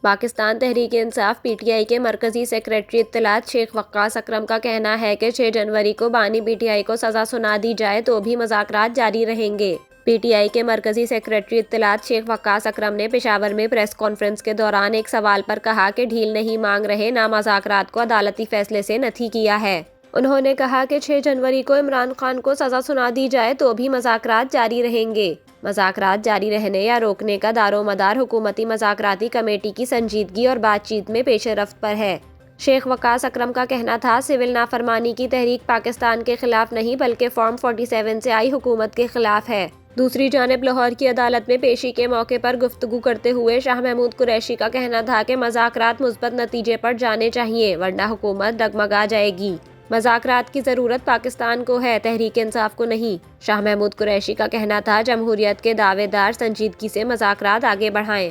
Pakistan Tehreek Insaf P T I کے مرکزی secretary اطلاعات شیخ وقاص اکرم کا کہنا ہے کہ 6 جنوری کو بانی پی ٹی آئی کو سزا سنا دی جائے تو بھی مذاکرات جاری رہیں گے۔ پی ٹی آئی کے مرکزی سیکریٹری اطلاعات شیخ وقاص اکرم نے پشاور میں پریس کانفرنس کے دوران ایک سوال پر کہا کہ ڈھیل نہیں مانگ رہے، نہ مذاکرات کو عدالتی فیصلے سے نفی کیا ہے۔ انہوں نے کہا کہ 6 جنوری کو عمران خان کو سزا سنا دی جائے تو بھی مذاکرات جاری رہیں گے۔ مذاکرات جاری رہنے یا روکنے کا دار و مدار حکومتی مذاکراتی کمیٹی کی سنجیدگی اور بات چیت میں پیش رفت پر ہے۔ شیخ وقاص اکرم کا کہنا تھا، سول نافرمانی کی تحریک پاکستان کے خلاف نہیں بلکہ فارم 47 سے آئی حکومت کے خلاف ہے۔ دوسری جانب لاہور کی عدالت میں پیشی کے موقع پر گفتگو کرتے ہوئے شاہ محمود قریشی کا کہنا تھا کہ مذاکرات مثبت نتیجے پر جانے چاہیے ورنہ حکومت ڈگمگا جائے گی۔ مذاکرات کی ضرورت پاکستان کو ہے، تحریک انصاف کو نہیں۔ شاہ محمود قریشی کا کہنا تھا، جمہوریت کے دعوے دار سنجیدگی سے مذاکرات آگے بڑھائیں۔